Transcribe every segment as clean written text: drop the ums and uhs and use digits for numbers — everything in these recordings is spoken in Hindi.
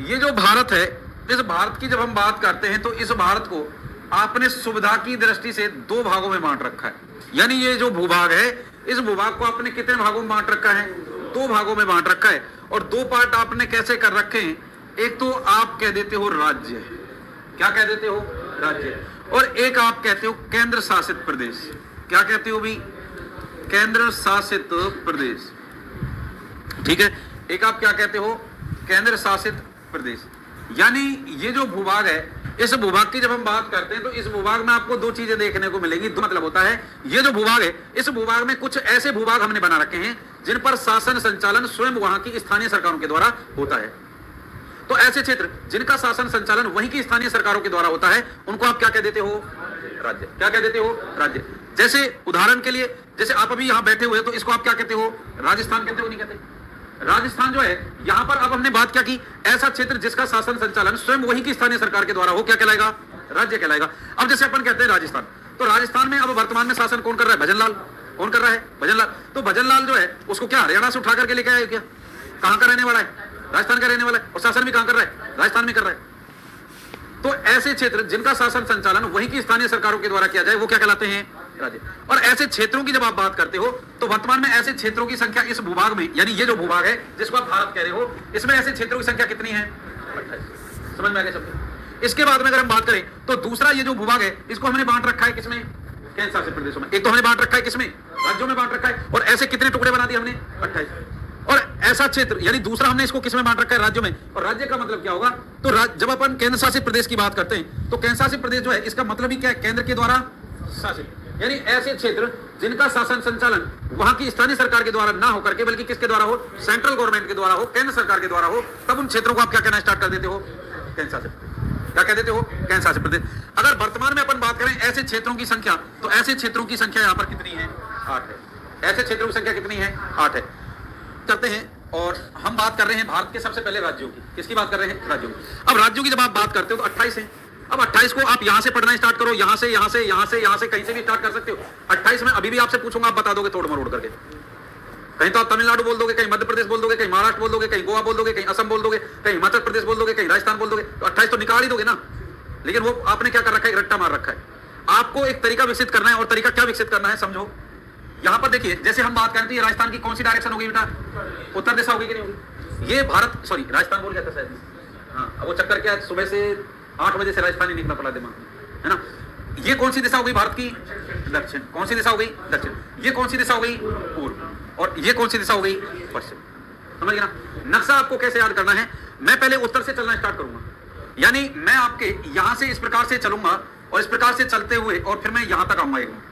ये जो भारत है, इस भारत की जब हम बात करते हैं तो इस भारत को आपने सुविधा की दृष्टि से दो भागों में बांट रखा है। यानी ये जो भूभाग है, इस भूभाग को आपने कितने भागों में बांट रखा है? दो भागों में बांट रखा है। और दो पार्ट आपने कैसे कर रखे हैं? एक तो आप कह देते हो राज्य, क्या कह देते हो? राज्य। और एक आप कहते हो केंद्र शासित प्रदेश। क्या कहते हो भी? केंद्र शासित प्रदेश। ठीक है, एक आप क्या कहते हो? केंद्र शासित प्रदेश। यानी ये जो भूभाग है, इस भूभाग की जब हम बात करते हैं तो इस भूभाग में आपको दो चीजें देखने को मिलेगी। दो मतलब होता है, ये जो भूभाग है, इस भूभाग में कुछ ऐसे भूभाग हमने बना रखे हैं जिन पर शासन संचालन स्वयं वहां की स्थानीय सरकारों के द्वारा होता है। तो ऐसे क्षेत्र जिनका शासन संचालन वहीं की स्थानीय सरकारों के द्वारा होता है, उनको आप क्या कह देते हो? राज्य। क्या कह देते हो? राज्य। जैसे उदाहरण के लिए, जैसे आप अभी यहां बैठे हुए तो इसको आप क्या कहते हो? राजस्थान कहते हो, नहीं कहते? राजस्थान जो है, यहां पर अब हमने बात क्या की? ऐसा क्षेत्र जिसका शासन संचालन स्वयं वही की स्थानीय सरकार के द्वारा हो, क्या कहलाएगा? राज्य कहलाएगा। अब जैसे अपन कहते हैं राजस्थान, तो राजस्थान में अब वर्तमान में शासन कौन कर रहा है? भजनलाल। कौन कर रहा है? भजनलाल। तो भजनलाल जो है उसको क्या हरियाणा से उठा करके लेके आया क्या? कहां का रहने वाला है? राजस्थान का रहने वाला है। और शासन भी कहां कर रहा है? राजस्थान में कर रहा है। तो ऐसे क्षेत्र जिनका शासन संचालन वहीं की स्थानीय सरकारों के द्वारा किया जाए, वो क्या कहलाते हैं? राज्य। और ऐसे क्षेत्रों की जब आप बात करते हो तो वर्तमान में ऐसे क्षेत्रों की संख्या इस भूभाग में, यानी ये जो भूभाग है जिसको आप भारत कह रहे हो, इसमें ऐसे क्षेत्रों की संख्या कितनी है? 28। समझ में आ गया सब? इसके बाद में अगर हम बात करें तो दूसरा ये जो भूभाग है, इसको हमने बांट रखा है किसमें? केंद्र शासित प्रदेशों में। एक तो हमने बांट रखा है किसमें? राज्यों में बांट रखा है। और ऐसे कितने टुकड़े बना दिए हमने? 28। और ऐसा क्षेत्र, यानी दूसरा हमने इसको किसमें बांट रखा है? राज्यों में। और राज्य का मतलब क्या होगा? तो जब अपन केंद्र शासित प्रदेश की बात करते हैं तो केंद्र शासित प्रदेश जो है, इसका मतलब ही क्या है? केंद्र के द्वारा शासित। यानी ऐसे क्षेत्र जिनका शासन संचालन वहां की स्थानीय सरकार के द्वारा ना होकर के, बल्कि किसके द्वारा हो? सेंट्रल गवर्नमेंट के द्वारा हो, केंद्र सरकार के द्वारा हो, तब उन क्षेत्रों को आप क्या कहना स्टार्ट कर देते हो? केंद्र शासित। क्या कह देते हो? केंद्र शासित प्रदेश। अगर वर्तमान में अपन बात करें ऐसे क्षेत्रों की संख्या, तो ऐसे क्षेत्रों की संख्या यहां पर कितनी है? 8 है। ऐसे क्षेत्रों की संख्या कितनी है? 8 है। करते हैं, और हम बात कर रहे हैं भारत के सबसे पहले राज्यों की। किसकी बात कर रहे हैं? राज्यों की। अब राज्यों की जब आप बात करते हो तो 28 है। अब 28 को आप यहां से पढ़ना स्टार्ट करो, यहां से, यहां से, यहां से, यहां से, कहीं से भी स्टार्ट कर सकते हो। 28 में अभी भी आपसे पूछूंगा, आप बता दोगे तोड़ मरोड़ करके। कहीं तो आप तमिलनाडु बोल दोगे, कहीं मध्य प्रदेश बोल दोगे, कहीं महाराष्ट्र बोल दोगे, कहीं गोवा बोल दोगे, कहीं असम बोल दोगे, कहीं हिमाचल प्रदेश बोल दोगे, कहीं राजस्थान बोल दोगे। तो 28 तो निकाल ही दोगे ना। लेकिन वो आपने क्या कर रखा है? रट्टा मार रखा है। आपको एक तरीका विकसित करना है, और तरीका क्या विकसित करना है समझो। यहां पर देखिए, जैसे हम बात करें तो ये राजस्थान की कौन सी डायरेक्शन होगी बेटा? उत्तर दिशा होगी कि नहीं होगी? ये भारत, सॉरी राजस्थान बोल गया था शायद। हाँ, अब वो चक्कर क्या है, सुबह से 8 बजे से राजस्थान ही निकला पड़ा दिमाग में, है ना। ये कौन सी दिशा हो गई भारत की? दक्षिण। कौन सी दिशा हो गई? दक्षिण। ये कौन सी दिशा हो गई? पूर्व। और ये कौन सी दिशा हो गई? पश्चिम। समझ गए ना? नक्शा आपको कैसे याद करना है? मैं पहले उत्तर से चलना स्टार्ट करूंगा, यानी मैं आपके यहां से इस प्रकार से चलूंगा, और इस प्रकार से चलते हुए और फिर मैं यहां तक आऊंगा एक।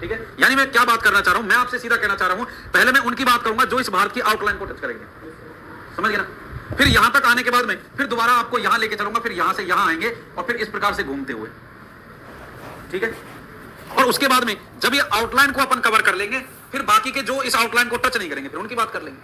ठीक है, यानी मैं क्या बात करना चाह रहा हूं? मैं आपसे सीधा कहना चाह रहा हूं, पहले मैं उनकी बात करूंगा जो इस भारत की आउटलाइन को टच करेंगे। समझ गए ना? फिर यहां तक आने के बाद में फिर दोबारा आपको यहां लेके चलूंगा, फिर यहां से यहां आएंगे, और फिर इस प्रकार से घूमते हुए। ठीक है, और उसके बाद में जब ये आउटलाइन को अपन कवर कर लेंगे, फिर बाकी के जो इस आउटलाइन को टच नहीं करेंगे, फिर उनकी बात कर लेंगे।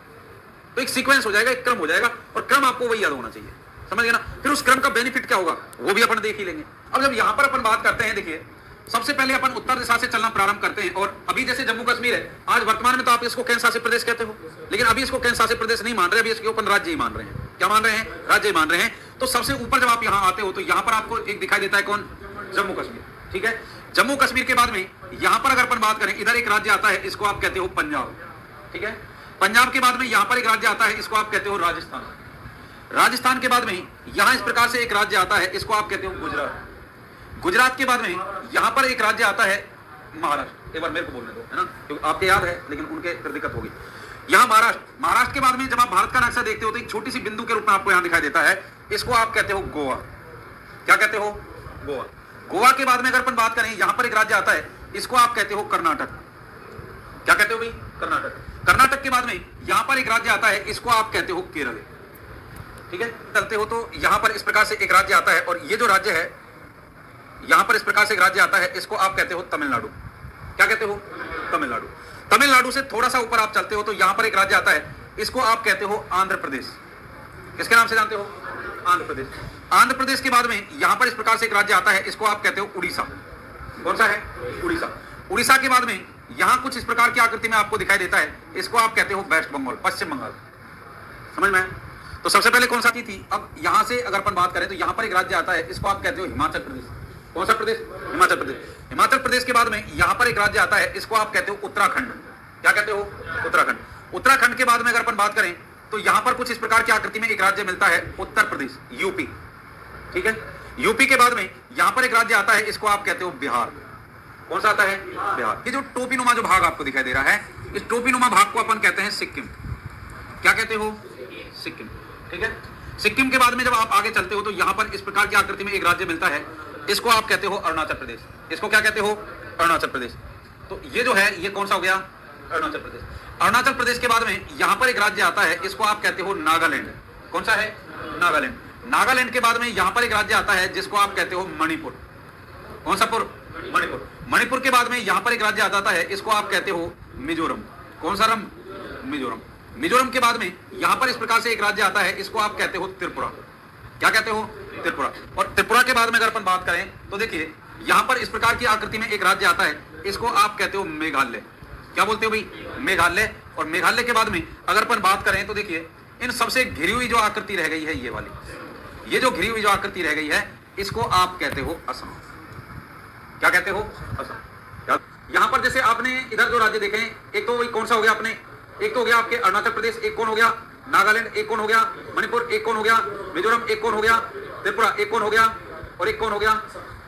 तो एक सीक्वेंस हो जाएगा, एक क्रम हो जाएगा, और क्रम आपको वही याद होना चाहिए। समझ गए ना? फिर उस क्रम का बेनिफिट क्या होगा वो भी अपन देख ही लेंगे। अब जब यहां पर अपन बात करते हैं, देखिए सबसे पहले अपन उत्तर दिशा से चलना प्रारंभ करते हैं। और अभी जैसे जम्मू कश्मीर है, आज वर्तमान में तो आप इसको केंद्र शासित प्रदेश कहते हो, लेकिन अभी इसको केंद्र शासित प्रदेश नहीं मान रहे, अभी इसको अपन राज्य ही मान रहे हैं। क्या मान रहे हैं? राज्य ही मान रहे हैं। तो सबसे ऊपर जब आप यहां आते हो तो यहां पर आपको एक दिखाई देता है, कौन? जम्मू कश्मीर। ठीक है, जम्मू कश्मीर के बाद में यहां पर अगर अपन बात करें, इधर एक राज्य आता है, इसको आप कहते हो पंजाब। ठीक है, पंजाब के बाद में यहां पर एक राज्य आता है, इसको आप कहते हो राजस्थान। राजस्थान के बाद में यहां इस प्रकार से एक राज्य आता है, इसको आप कहते हो गुजरात। गुजरात के बाद में यहां पर एक राज्य आता है महाराष्ट्र। एक बार मेरे को बोलने दो, है ना, क्योंकि आपके याद है लेकिन उनके फिर दिक्कत होगी। यहां महाराष्ट्र। महाराष्ट्र के बाद में जब आप भारत का नक्शा देखते हो तो एक छोटी सी बिंदु के रूप में आपको यहां दिखाई देता है, इसको आप कहते हो गोवा। क्या कहते हो? गोवा। गोवा के बाद में अगर अपन बात करें, यहां पर एक राज्य आता है, इसको आप कहते हो कर्नाटक। क्या कहते हो भाई? कर्नाटक। कर्नाटक के बाद में यहां पर एक राज्य आता है, इसको आप कहते हो केरल। ठीक है, चलते हो तो यहां पर इस प्रकार से एक राज्य आता है, और ये जो राज्य है यहां पर इस प्रकार से एक राज्य आता है, इसको आप कहते हो तमिलनाडु। क्या कहते हो? तमिलनाडु। तमिलनाडु से थोड़ा सा ऊपर आप चलते हो तो यहां पर एक राज्य आता है, इसको आप कहते हो आंध्र प्रदेश। किसके नाम से जानते हो? आंध्र प्रदेश। आंध्र प्रदेश के बाद में यहां पर इस प्रकार से एक राज्य आता है, इसको आप कहते हो उड़ीसा। कौन सा है? उड़ीसा। उड़ीसा के बाद में यहां कुछ इस प्रकार की आकृति में आपको दिखाई देता है, इसको आप कहते हो वेस्ट बंगाल, पश्चिम बंगाल। समझ में? तो सबसे पहले कौन सा थी? अब यहां से अगर अपन बात करें तो यहां पर एक राज्य आता है, इसको आप कहते हो हिमाचल प्रदेश। कौन सा प्रदेश? हिमाचल प्रदेश। हिमाचल प्रदेश के बाद में यहां पर एक राज्य आता है, इसको आप कहते हो उत्तराखंड। क्या कहते हो? उत्तराखंड। उत्तराखंड के बाद में अगर अपन बात करें तो यहां पर कुछ इस प्रकार की आकृति में एक राज्य मिलता है, उत्तर प्रदेश, यूपी। ठीक है, यूपी के बाद में यहां पर एक राज्य आता है, इसको आप कहते हो बिहार। कौन सा आता है? बिहार। ये जो टोपीनुमा जो भाग आपको दिखाई दे रहा है, इस टोपीनुमा भाग को अपन कहते हैं सिक्किम। क्या कहते हो? सिक्किम। ठीक है, सिक्किम के बाद में जब आप आगे चलते हो तो यहां पर इस प्रकार की आकृति में एक राज्य मिलता है, इसको आप कहते हो अरुणाचल प्रदेश। इसको क्या कहते हो? अरुणाचल प्रदेश। तो ये जो है, ये कौन सा हो गया? अरुणाचल प्रदेश। अरुणाचल प्रदेश के बाद में यहां पर एक राज्य आता है, इसको आप कहते हो नागालैंड। कौन सा है? नागालैंड। नागालैंड के बाद में यहां पर एक राज्य आता है, जिसको आप कहते हो मणिपुर। कौन सा पुर? मणिपुर। मणिपुर के बाद में यहां पर एक राज्य आ जाता है, इसको आप कहते हो मिजोरम। कौन सा रम? मिजोरम। मिजोरम के बाद में यहां पर इस प्रकार से एक राज्य आता है, इसको आप कहते हो त्रिपुरा। क्या कहते हो? त्रिपुरा। और त्रिपुरा के बाद में अगर अपन बात करें तो देखिए यहां पर इस प्रकार की आकृति में एक राज्य आता है, इसको आप कहते हो मेघालय। क्या बोलते हो भाई? मेघालय। और मेघालय के बाद में अगर अपन बात करें तो देखिए इन सबसे घिरी हुई जो आकृति रह गई है, ये वाली, ये जो घिरी हुई जो आकृति रह गई है, इसको आप कहते हो असम। क्या कहते हो? असम। यहां पर जैसे आपने इधर जो राज्य देखे, एक तो वही कौन सा हो गया आपने, एक तो हो गया आपके अरुणाचल प्रदेश, एक कौन हो गया? नागालैंड, एक कौन हो गया? मणिपुर, एक कौन हो गया? मिजोरम, एक कौन हो गया? त्रिपुरा, एक कौन हो गया? और एक कौन हो गया?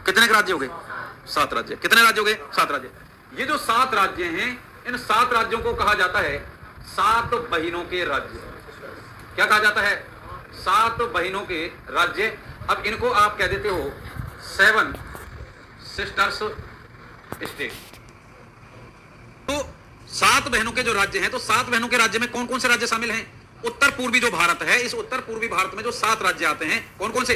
कितने राज्य हो गए? 7 राज्य। कितने राज्य हो गए? 7 राज्य। ये जो 7 राज्य हैं, इन 7 राज्यों को कहा जाता है 7 बहिनों के राज्य। क्या कहा जाता है? 7 बहिनों के राज्य। अब इनको आप कह देते हो 7 सिस्टर्स स्टेट। तो 7 बहनों के जो राज्य हैं, तो 7 बहनों के राज्य में कौन कौन से राज्य शामिल हैं? उत्तर पूर्वी जो भारत है, इस उत्तर पूर्वी भारत में जो 7 राज्य आते हैं, कौन कौन से?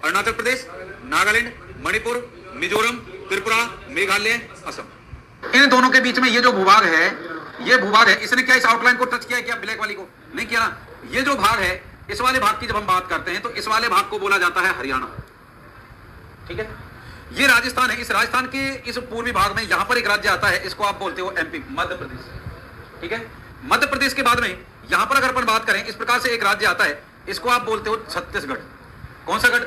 अरुणाचल प्रदेश, नागालैंड, मणिपुर, मिजोरम, त्रिपुरा, मेघालय, असम। इन दोनों के बीच में ये जो भूभाग है, ये भूभाग है, इसने क्या इस आउटलाइन को टच किया है क्या? ब्लैक वाली को नहीं किया ना। ये जो भाग है, इस वाले भाग की जब हम बात करते हैं तो इस वाले भाग को बोला जाता है हरियाणा। ठीक है, ये राजस्थान है। इस राजस्थान के इस पूर्वी भाग में यहां पर एक राज्य आता है, इसको आप बोलते हो एमपी, मध्य प्रदेश। ठीक है, मध्य प्रदेश के बाद में यहां पर अगर अपन बात करें, इस प्रकार से एक राज्य आता है, इसको आप बोलते हो छत्तीसगढ़। कौन सा गढ़?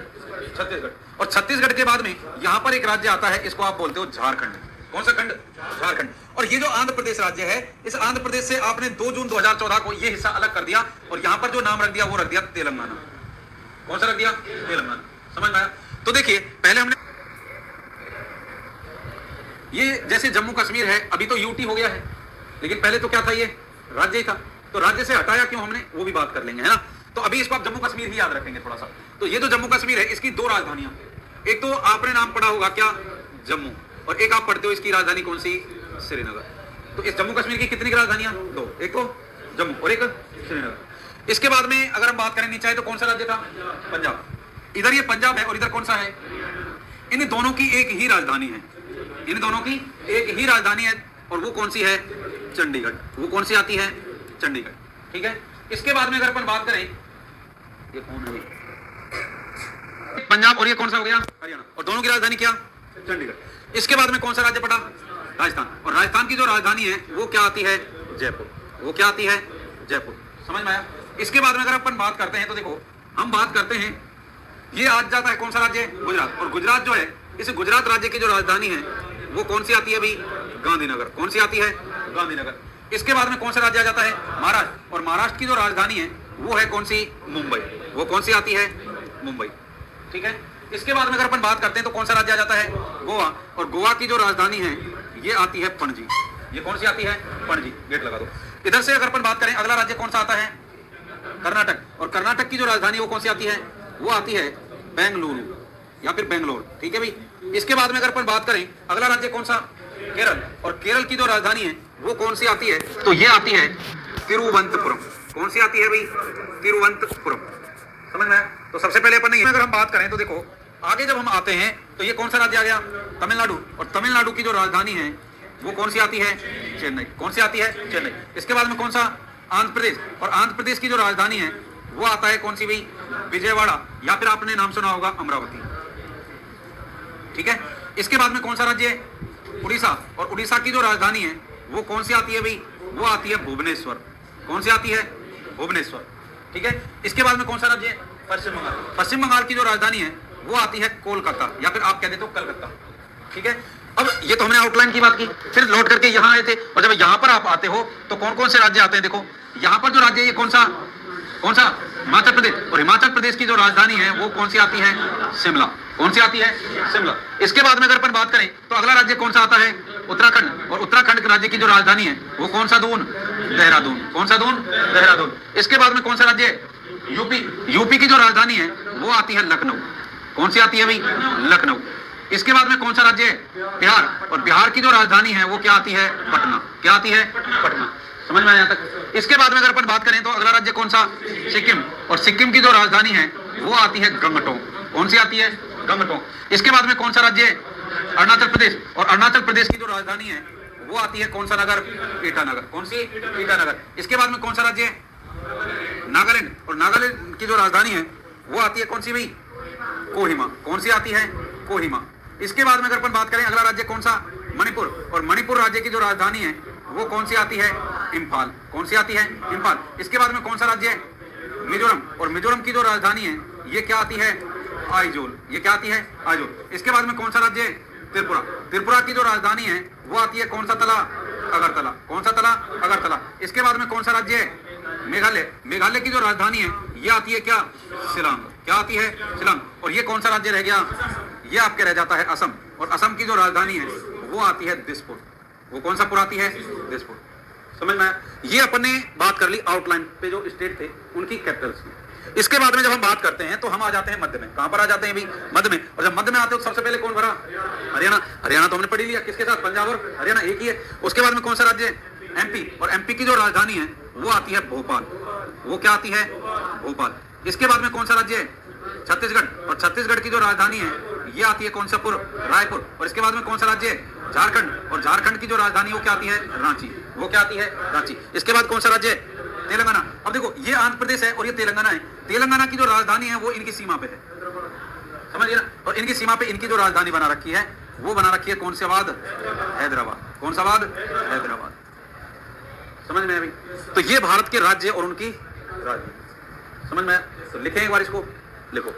छत्तीसगढ़। और छत्तीसगढ़ के बाद में यहां पर एक राज्य आता है, इसको आप बोलते हो झारखंड। कौन सा खंड? झारखंड। और ये जो आंध्र प्रदेश राज्य है, इस आंध्र प्रदेश से आपने 2 जून 2014 को ये हिस्सा अलग कर दिया और यहां पर जो नाम रख दिया वो रख दिया तेलंगाना। कौन सा रख दिया? तेलंगाना। समझ में आया? तो देखिए पहले हमने ये जैसे जम्मू कश्मीर है, अभी तो यूटी हो गया है, लेकिन पहले तो क्या था? ये राज्य ही था। तो राज्य से हटाया क्यों हमने, वो भी बात कर लेंगे, है ना। तो अभी इसको आप जम्मू कश्मीर ही याद रखेंगे थोड़ा सा। तो ये जो जम्मू कश्मीर है, इसकी 2 राजधानियां, एक तो आपने नाम पढ़ा होगा क्या? जम्मू। और एक आप पढ़ते हो इसकी राजधानी कौन सी? श्रीनगर। तो इस जम्मू कश्मीर की कितनी राजधानियां? 2, एक तो जम्मू और एक श्रीनगर। इसके बाद में अगर हम बात करें नीचे तो कौन सा राज्य था? पंजाब। इधर ये पंजाब है और इधर कौन सा है? इन दोनों की एक ही राजधानी है, इन दोनों की एक ही राजधानी है, और वो कौन सी है? चंडीगढ़। वो कौन सी आती है? चंडीगढ़। ठीक है, इसके बाद में अगर अपन बात करें, ये कौन है? पंजाब। और ये कौन सा हो गया? हरियाणा। और दोनों की राजधानी क्या? चंडीगढ़। इसके बाद में कौन सा राज्य पड़ा? राजस्थान। और राजस्थान की जो राजधानी है वो क्या आती है? जयपुर। वो क्या आती है? जयपुर। समझ में आया? इसके बाद में अगर अपन बात करते हैं तो देखो, हम बात करते हैं, ये आज जाता है कौन सा राज्य? गुजरात। और गुजरात जो है, इस गुजरात राज्य की जो राजधानी है वो कौन सी आती है भाई? गांधीनगर। कौन सी आती है? गांधीनगर। इसके बाद में कौन सा राज्य आ जाता है? महाराष्ट्र। और महाराष्ट्र की जो राजधानी है वो है कौन सी? मुंबई। वो कौन सी आती है? मुंबई। ठीक है, इसके बाद में अगर अपन बात करते हैं तो कौन सा राज्य आ जाता है? गोवा। और गोवा की जो राजधानी है ये आती है पणजी। ये कौन सी आती है? पणजी। गेट लगा दो। इधर से अगर अपन बात करें, अगला राज्य कौन सा आता है? कर्नाटक। और कर्नाटक की जो राजधानी वो कौन सी आती है? वो आती है बेंगलुरु या फिर बेंगलोर। ठीक है भाई। इसके बाद में अगर अपन बात करें, अगला राज्य कौन सा? केरल। और केरल की जो राजधानी है वो कौन सी आती है? तो ये आती है तिरुवनंतपुरम। कौन सी आती है भाई? तिरुवनंतपुरम। समझ में आया? तो सबसे पहले अपन अगर हम बात करें तो देखो, आगे जब हम आते हैं तो ये कौन सा राज्य आ गया? तमिलनाडु। और तमिलनाडु की जो राजधानी है वो कौन सी आती है? चेन्नई। कौन सी आती है? चेन्नई। इसके बाद में कौन सा? आंध्र प्रदेश। और आंध्र प्रदेश की जो राजधानी है वो आता है कौन सी भाई? विजयवाड़ा, या फिर आपने नाम सुना होगा अमरावती। ठीक है, इसके बाद में कौन सा राज्य है? उड़ीसा। और उड़ीसा की जो राजधानी है वो कौन सी आती है भाई? वो आती है भुवनेश्वर। कौन सी आती है? भुवनेश्वर। ठीक है। इसके बाद में कौन सा राज्य है? पश्चिम बंगाल। पश्चिम बंगाल की जो राजधानी है वो आती है कोलकाता, या फिर आप कह देते हो कलकत्ता, ठीक है। अब ये तो हमने आउटलाइन की बात की, फिर लौट करके यहाँ आए थे, और जब यहाँ पर आप आते हो तो कौन कौन से राज्य आते हैं? देखो यहाँ पर जो राज्य है ये कौन सा? हिमाचल प्रदेश। और हिमाचल प्रदेश की जो राजधानी है वो कौन सी आती है? शिमला। कौन सी आती है? शिमला। इसके बाद में अगर अपन बात करें तो अगला राज्य कौन सा आता है? उत्तराखंड। और उत्तराखंड के राज्य की जो राजधानी है वो कौन सा? देहरादून। कौन सा? देहरादून। इसके बाद में कौन सा राज्य है? यूपी की जो राजधानी है वो आती है लखनऊ। कौन सी आती है भाई? लखनऊ। इसके बाद में कौन सा राज्य है? बिहार। और बिहार की जो राजधानी है वो क्या आती है? पटना। क्या आती है? पटना। समझ में आया यहाँ तक? इसके बाद में अगर अपन बात करें तो अगला राज्य कौन सा? सिक्किम। और सिक्किम की जो राजधानी है वो आती है गंगटोक। कौन सी आती है? गंगटोक। इसके बाद में कौन सा राज्य है? अरुणाचल प्रदेश। और अरुणाचल प्रदेश की जो राजधानी है वो आती है कौन सा नगर? ईटानगर। कौन सी? ईटानगर। इसके बाद में कौन सा राज्य है? नागालैंड। और नागालैंड की जो राजधानी है वो आती है कौन सी भाई? कोहिमा। कौन सी आती है? कोहिमा। इसके बाद में अगर अपन बात करें अगला राज्य कौन सा? मणिपुर। और मणिपुर राज्य की जो राजधानी है वो कौन सी आती है? इम्फाल। कौन सी आती है? इम्फाल। इसके बाद में कौन सा राज्य है? मिजोरम। और मिजोरम की जो राजधानी है ये क्या आती है? आइजोल। ये क्या आती है? आइजोल। इसके बाद में कौन सा राज्य है? त्रिपुरा। त्रिपुरा की जो राजधानी है वो आती है कौन सा तला? अगरतला। कौन सा तला? अगरतला। इसके बाद में कौन सा राज्य है? मेघालय। मेघालय की जो राजधानी है ये आती है क्या? शिलांग। क्या आती है? शिलांग। और ये कौन सा राज्य रह गया? ये आपके रह जाता है असम। और असम की जो राजधानी है वो आती है दिसपुर। वो कौन सा पुर आती है? दिसपुर। समझ में आया? ये अपन ने बात कर ली आउटलाइन पे जो स्टेट थे उनकी कैपिटल्स की। इसके बाद में जब हम बात करते हैं तो हम आ जाते हैं मध्य में। कहां पर आ जाते हैं भी? मध्य में। और जब मध्य में आते हो तो सबसे पहले कौन भरा? हरियाणा। हरियाणा तो हमने पढ़ी लिया, किसके साथ? पंजाब और हरियाणा एक ही है। उसके बाद में कौन सा राज्य है? एमपी। और एमपी की जो राजधानी है वो आती है भोपाल। वो क्या आती है? भोपाल। इसके बाद में कौन सा राज्य है? छत्तीसगढ़। और छत्तीसगढ़ की जो राजधानी है ये आती है कौन सा पुर? रायपुर। और इसके बाद में कौन सा राज्य है? झारखंड। और झारखंड की जो राजधानी वो क्या आती है? रांची। वो क्या आती है? रांची। इसके बाद कौन सा राज्य है? तेलंगाना। अब देखो ये आंध्र प्रदेश है और ये तेलंगाना है। तेलंगाना की जो राजधानी है वो इनकी सीमा पे है, समझिए ना। और इनकी सीमा पे इनकी जो राजधानी बना रखी है वो बना रखी है कौन सा बाद? हैदराबाद। कौन सा बाद? हैदराबाद। समझ में अभी? तो ये भारत के राज्य और उनकी राजधानी समझ में। तो लिखें एक बार इसको, लिखो।